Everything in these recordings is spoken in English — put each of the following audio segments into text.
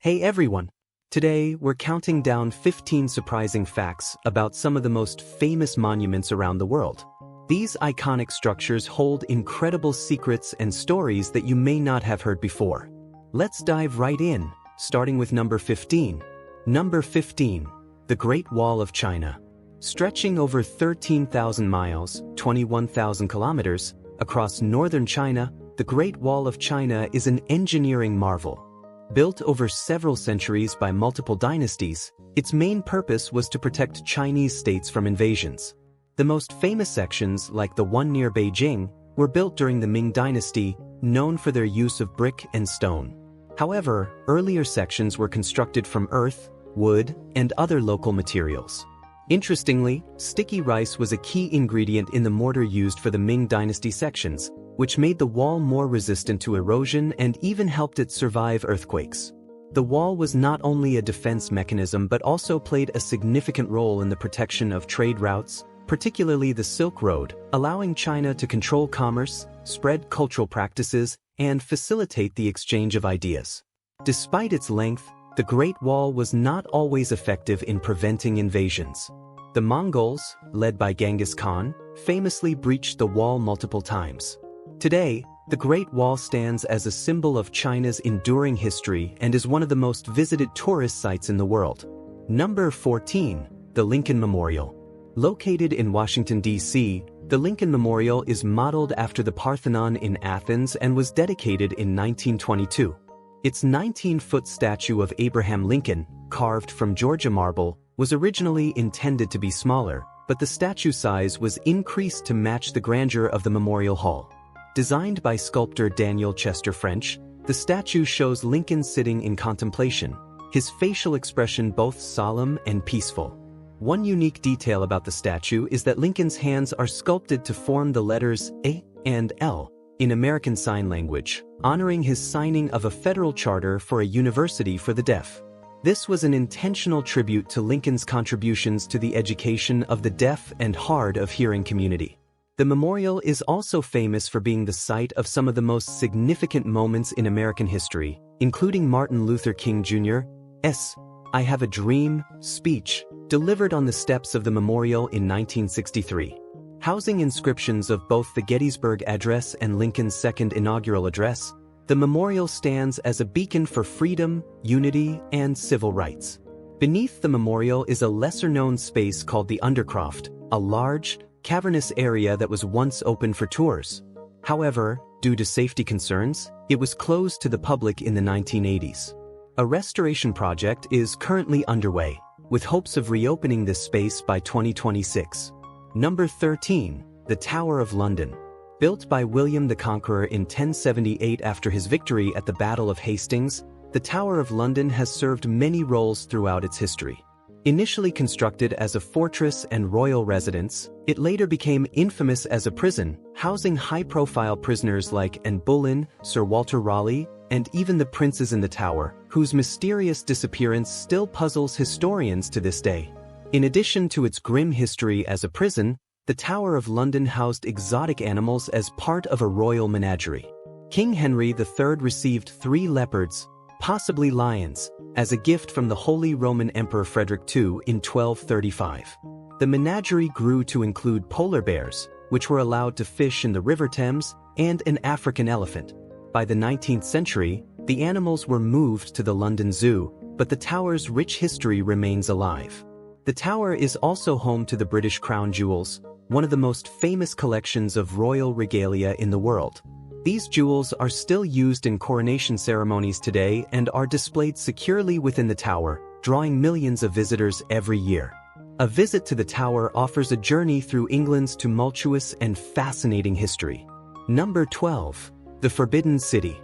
Hey everyone! Today, we're counting down 15 surprising facts about some of the most famous monuments around the world. These iconic structures hold incredible secrets and stories that you may not have heard before. Let's dive right in, starting with number 15. Number 15. The Great Wall of China. Stretching over 13,000 miles, 21,000 kilometers, across northern China, the Great Wall of China is an engineering marvel. Built over several centuries by multiple dynasties, its main purpose was to protect Chinese states from invasions. The most famous sections, like the one near Beijing, were built during the Ming dynasty, known for their use of brick and stone. However, earlier sections were constructed from earth, wood, and other local materials. Interestingly, sticky rice was a key ingredient in the mortar used for the Ming dynasty sections, which made the wall more resistant to erosion and even helped it survive earthquakes. The wall was not only a defense mechanism but also played a significant role in the protection of trade routes, particularly the Silk Road, allowing China to control commerce, spread cultural practices, and facilitate the exchange of ideas. Despite its length, the Great Wall was not always effective in preventing invasions. The Mongols, led by Genghis Khan, famously breached the wall multiple times. Today, the Great Wall stands as a symbol of China's enduring history and is one of the most visited tourist sites in the world. Number 14. The Lincoln Memorial. Located in Washington, D.C., the Lincoln Memorial is modeled after the Parthenon in Athens and was dedicated in 1922. Its 19-foot statue of Abraham Lincoln, carved from Georgia marble, was originally intended to be smaller, but the statue size was increased to match the grandeur of the Memorial Hall. Designed by sculptor Daniel Chester French, the statue shows Lincoln sitting in contemplation, his facial expression both solemn and peaceful. One unique detail about the statue is that Lincoln's hands are sculpted to form the letters A and L in American Sign Language, honoring his signing of a federal charter for a university for the deaf. This was an intentional tribute to Lincoln's contributions to the education of the deaf and hard of hearing community. The memorial is also famous for being the site of some of the most significant moments in American history, including Martin Luther King Jr.'s "I Have a Dream" speech, delivered on the steps of the memorial in 1963. Housing inscriptions of both the Gettysburg Address and Lincoln's second inaugural address, the memorial stands as a beacon for freedom, unity, and civil rights. Beneath the memorial is a lesser-known space called the Undercroft, a large, cavernous area that was once open for tours. However, due to safety concerns, it was closed to the public in the 1980s. A restoration project is currently underway, with hopes of reopening this space by 2026. Number 13. The Tower of London. Built by William the Conqueror in 1078 after his victory at the Battle of Hastings, the Tower of London has served many roles throughout its history. Initially constructed as a fortress and royal residence, it later became infamous as a prison, housing high-profile prisoners like Anne Boleyn, Sir Walter Raleigh, and even the princes in the tower, whose mysterious disappearance still puzzles historians to this day. In addition to its grim history as a prison, the Tower of London housed exotic animals as part of a royal menagerie. King Henry III received 3 leopards, possibly lions, as a gift from the Holy Roman Emperor Frederick II in 1235. The menagerie grew to include polar bears, which were allowed to fish in the River Thames, and an African elephant. By the 19th century, the animals were moved to the London Zoo, but the tower's rich history remains alive. The tower is also home to the British Crown Jewels, one of the most famous collections of royal regalia in the world. These jewels are still used in coronation ceremonies today and are displayed securely within the tower, drawing millions of visitors every year. A visit to the tower offers a journey through England's tumultuous and fascinating history. Number 12. The Forbidden City.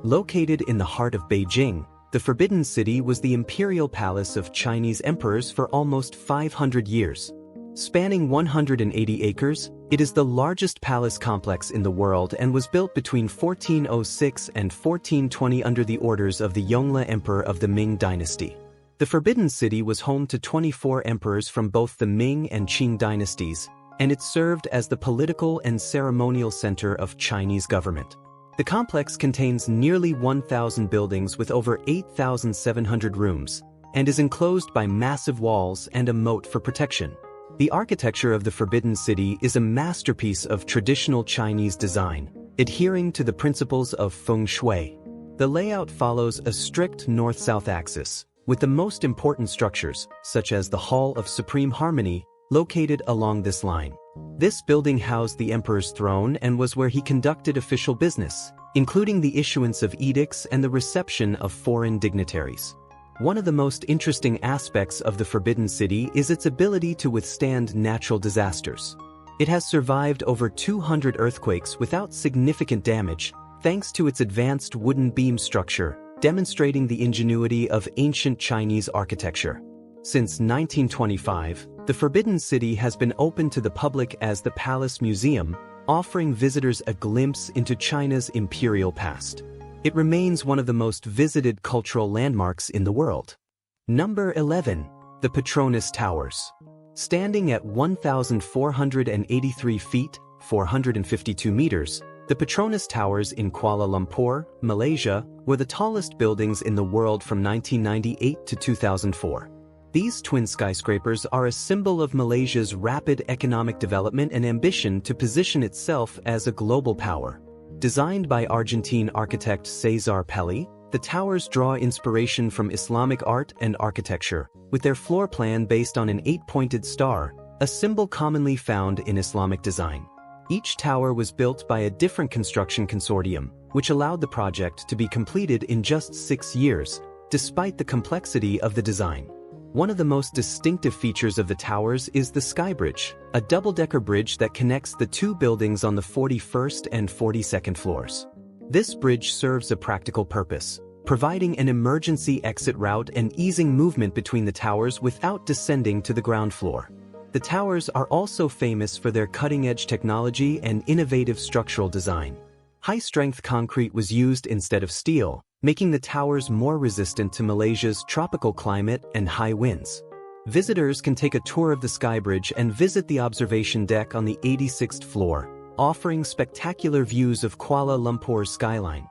Located in the heart of Beijing, the Forbidden City was the imperial palace of Chinese emperors for almost 500 years. Spanning 180 acres, it is the largest palace complex in the world and was built between 1406 and 1420 under the orders of the Yongle Emperor of the Ming dynasty. The Forbidden City was home to 24 emperors from both the Ming and Qing dynasties, and it served as the political and ceremonial center of Chinese government. The complex contains nearly 1,000 buildings with over 8,700 rooms, and is enclosed by massive walls and a moat for protection. The architecture of the Forbidden City is a masterpiece of traditional Chinese design, adhering to the principles of feng shui. The layout follows a strict north-south axis, with the most important structures, such as the Hall of Supreme Harmony, located along this line. This building housed the emperor's throne and was where he conducted official business, including the issuance of edicts and the reception of foreign dignitaries. One of the most interesting aspects of the Forbidden City is its ability to withstand natural disasters. It has survived over 200 earthquakes without significant damage, thanks to its advanced wooden beam structure, demonstrating the ingenuity of ancient Chinese architecture. Since 1925, the Forbidden City has been open to the public as the Palace Museum, offering visitors a glimpse into China's imperial past. It remains one of the most visited cultural landmarks in the world. Number 11. The Petronas Towers. Standing at 1,483 feet, 452 meters, the Petronas Towers in Kuala Lumpur, Malaysia, were the tallest buildings in the world from 1998 to 2004. These twin skyscrapers are a symbol of Malaysia's rapid economic development and ambition to position itself as a global power. Designed by Argentine architect Cesar Pelli, the towers draw inspiration from Islamic art and architecture, with their floor plan based on an 8-pointed star, a symbol commonly found in Islamic design. Each tower was built by a different construction consortium, which allowed the project to be completed in just 6 years, despite the complexity of the design. One of the most distinctive features of the towers is the Skybridge, a double-decker bridge that connects the two buildings on the 41st and 42nd floors. This bridge serves a practical purpose, providing an emergency exit route and easing movement between the towers without descending to the ground floor. The towers are also famous for their cutting-edge technology and innovative structural design. High-strength concrete was used instead of steel, making the towers more resistant to Malaysia's tropical climate and high winds. Visitors can take a tour of the Skybridge and visit the observation deck on the 86th floor, offering spectacular views of Kuala Lumpur's skyline.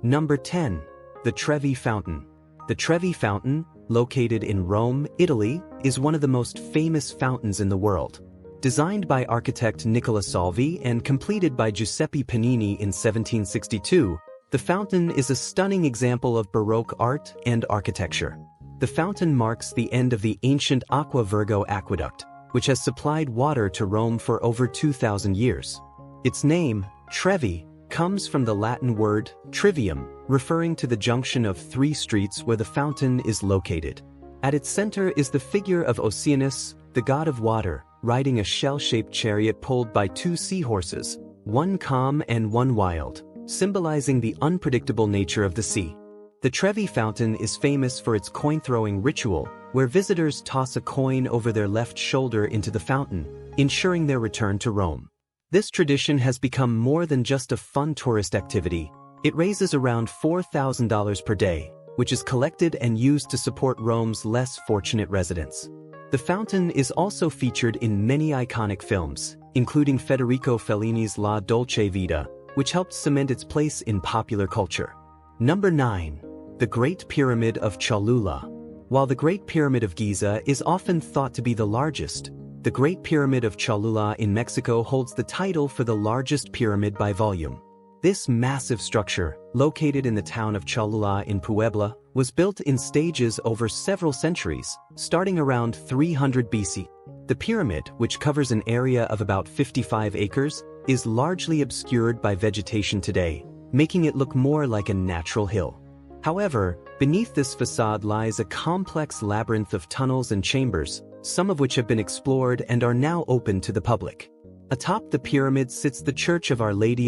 Number 10. The Trevi Fountain. The Trevi Fountain, located in Rome, Italy, is one of the most famous fountains in the world. Designed by architect Nicola Salvi and completed by Giuseppe Panini in 1762, the fountain is a stunning example of Baroque art and architecture. The fountain marks the end of the ancient Aqua Virgo aqueduct, which has supplied water to Rome for over 2,000 years. Its name, Trevi, comes from the Latin word trivium, referring to the junction of 3 streets where the fountain is located. At its center is the figure of Oceanus, the god of water, riding a shell-shaped chariot pulled by 2 seahorses, one calm and one wild, symbolizing the unpredictable nature of the sea. The Trevi Fountain is famous for its coin-throwing ritual, where visitors toss a coin over their left shoulder into the fountain, ensuring their return to Rome. This tradition has become more than just a fun tourist activity. It raises around $4,000 per day, which is collected and used to support Rome's less fortunate residents. The fountain is also featured in many iconic films, including Federico Fellini's La Dolce Vita, which helped cement its place in popular culture. Number 9. The Great Pyramid of Cholula. While the Great Pyramid of Giza is often thought to be the largest, the Great Pyramid of Cholula in Mexico holds the title for the largest pyramid by volume. This massive structure, located in the town of Cholula in Puebla, was built in stages over several centuries, starting around 300 BC. The pyramid, which covers an area of about 55 acres, is largely obscured by vegetation today, making it look more like a natural hill. However, beneath this facade lies a complex labyrinth of tunnels and chambers, some of which have been explored and are now open to the public. Atop the pyramid sits the Church of Our Lady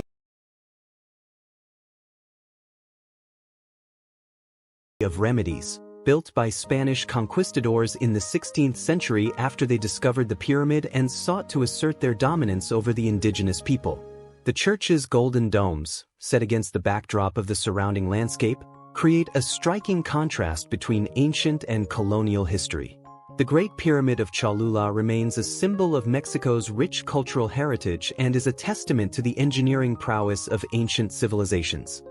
of Remedies, built by Spanish conquistadors in the 16th century after they discovered the pyramid and sought to assert their dominance over the indigenous people. The church's golden domes, set against the backdrop of the surrounding landscape, create a striking contrast between ancient and colonial history. The Great Pyramid of Cholula remains a symbol of Mexico's rich cultural heritage and is a testament to the engineering prowess of ancient civilizations.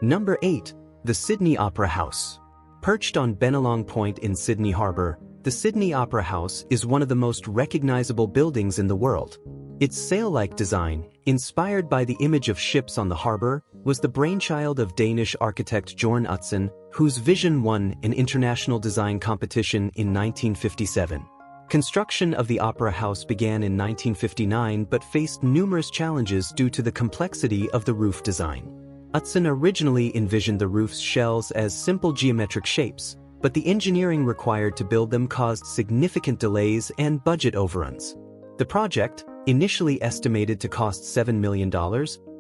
Number 8. The Sydney Opera House. Perched on Bennelong Point in Sydney Harbour, the Sydney Opera House is one of the most recognizable buildings in the world. Its sail-like design, inspired by the image of ships on the harbour, was the brainchild of Danish architect Jorn Utzon, whose vision won an international design competition in 1957. Construction of the Opera House began in 1959 but faced numerous challenges due to the complexity of the roof design. Utzon originally envisioned the roof's shells as simple geometric shapes, but the engineering required to build them caused significant delays and budget overruns. The project, initially estimated to cost $7 million,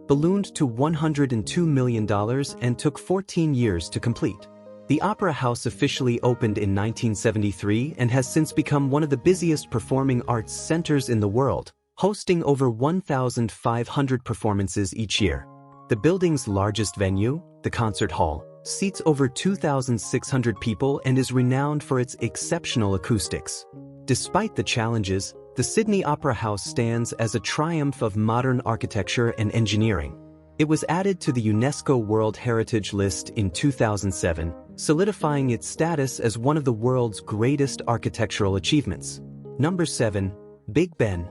ballooned to $102 million and took 14 years to complete. The Opera House officially opened in 1973 and has since become one of the busiest performing arts centers in the world, hosting over 1,500 performances each year. The building's largest venue, the Concert Hall, seats over 2,600 people and is renowned for its exceptional acoustics. Despite the challenges, the Sydney Opera House stands as a triumph of modern architecture and engineering. It was added to the UNESCO World Heritage List in 2007, solidifying its status as one of the world's greatest architectural achievements. Number 7. Big Ben.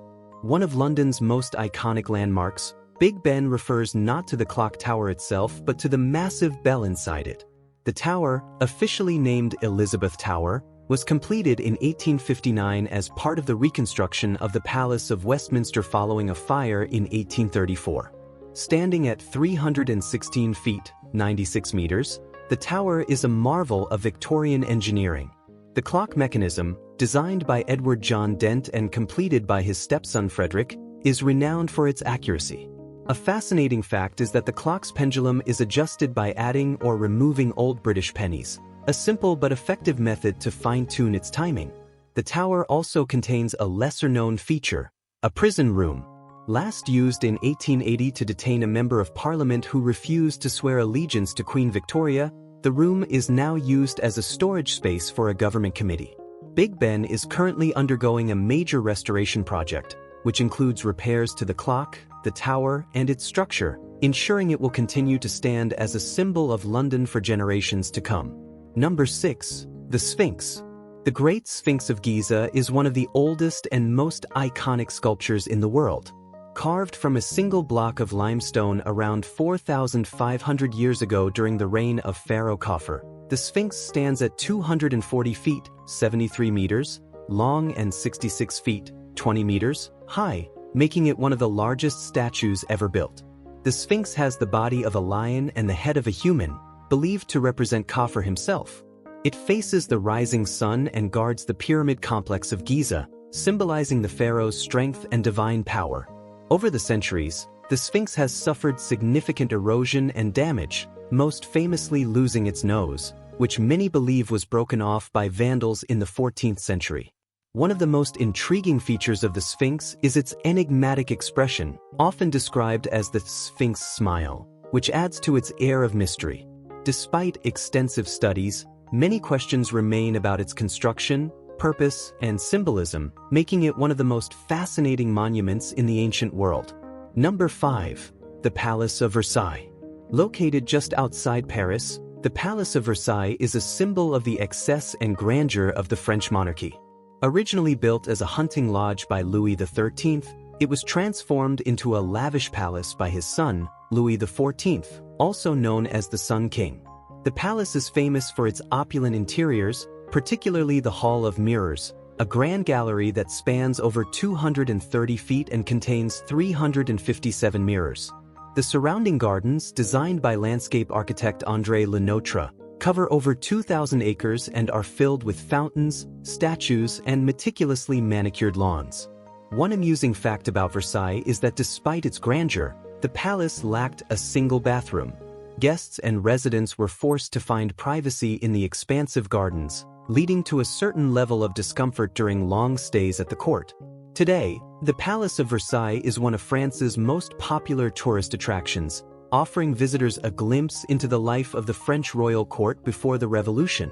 One of London's most iconic landmarks, Big Ben refers not to the clock tower itself but to the massive bell inside it. The tower, officially named Elizabeth Tower, was completed in 1859 as part of the reconstruction of the Palace of Westminster following a fire in 1834. Standing at 316 feet, 96 meters, the tower is a marvel of Victorian engineering. The clock mechanism, designed by Edward John Dent and completed by his stepson Frederick, is renowned for its accuracy. A fascinating fact is that the clock's pendulum is adjusted by adding or removing old British pennies, a simple but effective method to fine-tune its timing. The tower also contains a lesser-known feature, a prison room. Last used in 1880 to detain a member of Parliament who refused to swear allegiance to Queen Victoria, the room is now used as a storage space for a government committee. Big Ben is currently undergoing a major restoration project, which includes repairs to the clock, the tower, and its structure, ensuring it will continue to stand as a symbol of London for generations to come. Number 6. The Sphinx. The Great Sphinx of Giza is one of the oldest and most iconic sculptures in the world. Carved from a single block of limestone around 4,500 years ago during the reign of Pharaoh Khafre, the Sphinx stands at 240 feet, 73 meters, long and 66 feet, 20 meters, high, making it one of the largest statues ever built. The Sphinx has the body of a lion and the head of a human, believed to represent Khafre himself. It faces the rising sun and guards the pyramid complex of Giza, symbolizing the pharaoh's strength and divine power. Over the centuries, the Sphinx has suffered significant erosion and damage, most famously losing its nose, which many believe was broken off by Vandals in the 14th century. One of the most intriguing features of the Sphinx is its enigmatic expression, often described as the Sphinx smile, which adds to its air of mystery. Despite extensive studies, many questions remain about its construction, purpose, and symbolism, making it one of the most fascinating monuments in the ancient world. Number 5. The Palace of Versailles. Located just outside Paris, the Palace of Versailles is a symbol of the excess and grandeur of the French monarchy. Originally built as a hunting lodge by Louis XIII, it was transformed into a lavish palace by his son, Louis XIV, also known as the Sun King. The palace is famous for its opulent interiors, particularly the Hall of Mirrors, a grand gallery that spans over 230 feet and contains 357 mirrors. The surrounding gardens, designed by landscape architect André Lenotre, cover over 2,000 acres and are filled with fountains, statues, and meticulously manicured lawns. One amusing fact about Versailles is that despite its grandeur, the palace lacked a single bathroom. Guests and residents were forced to find privacy in the expansive gardens, leading to a certain level of discomfort during long stays at the court. Today, the Palace of Versailles is one of France's most popular tourist attractions, offering visitors a glimpse into the life of the French royal court before the Revolution.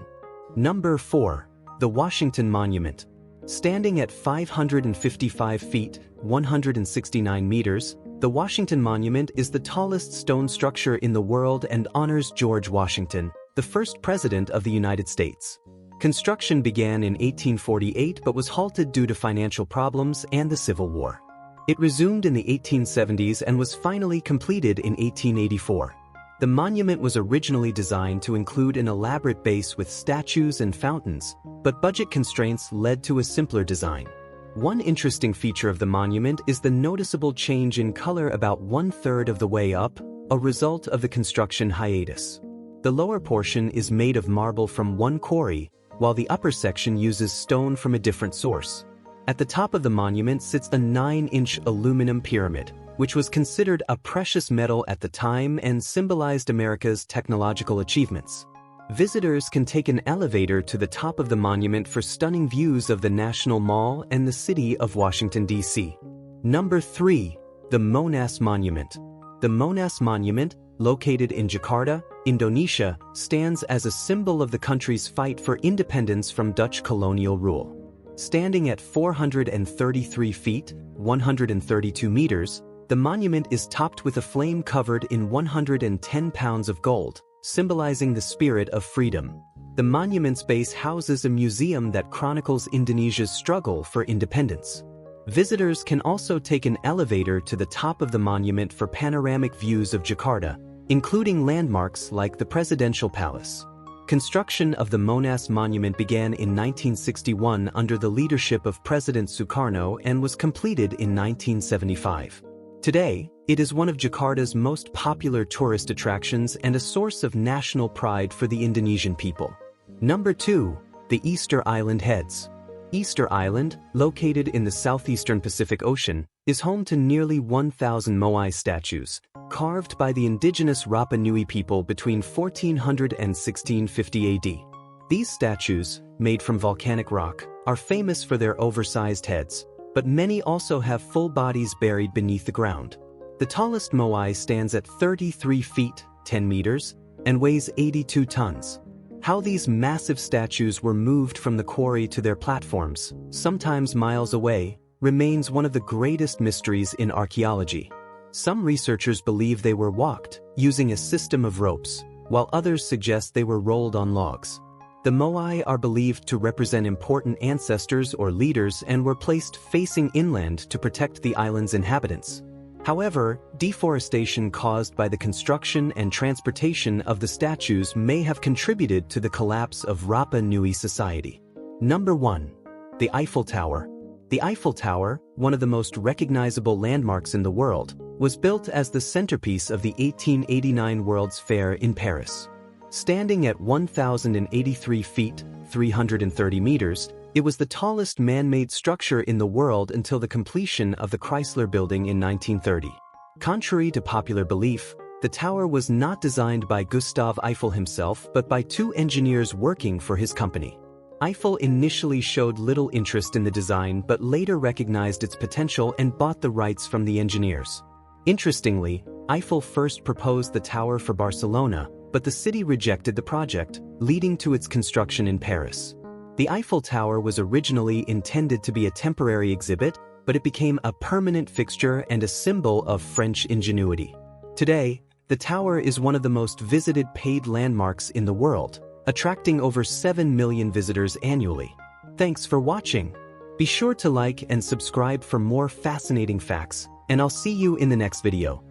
Number 4. The Washington Monument. Standing at 555 feet, 169 meters, the Washington Monument is the tallest stone structure in the world and honors George Washington, the first president of the United States. Construction began in 1848 but was halted due to financial problems and the Civil War. It resumed in the 1870s and was finally completed in 1884. The monument was originally designed to include an elaborate base with statues and fountains, but budget constraints led to a simpler design. One interesting feature of the monument is the noticeable change in color about 1/3 of the way up, a result of the construction hiatus. The lower portion is made of marble from one quarry, while the upper section uses stone from a different source. At the top of the monument sits a 9-inch aluminum pyramid, which was considered a precious metal at the time and symbolized America's technological achievements. Visitors can take an elevator to the top of the monument for stunning views of the National Mall and the city of Washington, D.C. Number 3. The Monas Monument. The Monas Monument, located in Jakarta, Indonesia, stands as a symbol of the country's fight for independence from Dutch colonial rule. Standing at 433 feet, 132 meters, the monument is topped with a flame covered in 110 pounds of gold, symbolizing the spirit of freedom. The monument's base houses a museum that chronicles Indonesia's struggle for independence. Visitors can also take an elevator to the top of the monument for panoramic views of Jakarta, including landmarks like the Presidential Palace. Construction of the Monas Monument began in 1961 under the leadership of President Sukarno and was completed in 1975. Today, it is one of Jakarta's most popular tourist attractions and a source of national pride for the Indonesian people. Number 2. The Easter Island Heads. Easter Island, located in the southeastern Pacific Ocean, is home to nearly 1,000 moai statues, carved by the indigenous Rapa Nui people between 1400 and 1650 AD. These statues, made from volcanic rock, are famous for their oversized heads, but many also have full bodies buried beneath the ground. The tallest moai stands at 33 feet, 10 meters, and weighs 82 tons. How these massive statues were moved from the quarry to their platforms, sometimes miles away, remains one of the greatest mysteries in archaeology. Some researchers believe they were walked, using a system of ropes, while others suggest they were rolled on logs. The moai are believed to represent important ancestors or leaders and were placed facing inland to protect the island's inhabitants. However, deforestation caused by the construction and transportation of the statues may have contributed to the collapse of Rapa Nui society. Number 1. The Eiffel Tower. The Eiffel Tower, one of the most recognizable landmarks in the world, was built as the centerpiece of the 1889 World's Fair in Paris. Standing at 1,083 feet, 330 meters, it was the tallest man-made structure in the world until the completion of the Chrysler Building in 1930. Contrary to popular belief, the tower was not designed by Gustave Eiffel himself but by 2 engineers working for his company. Eiffel initially showed little interest in the design but later recognized its potential and bought the rights from the engineers. Interestingly, Eiffel first proposed the tower for Barcelona, but the city rejected the project, leading to its construction in Paris. The Eiffel Tower was originally intended to be a temporary exhibit, but it became a permanent fixture and a symbol of French ingenuity. Today, the tower is one of the most visited paid landmarks in the world, attracting over 7 million visitors annually. Thanks for watching. Be sure to like and subscribe for more fascinating facts, and I'll see you in the next video.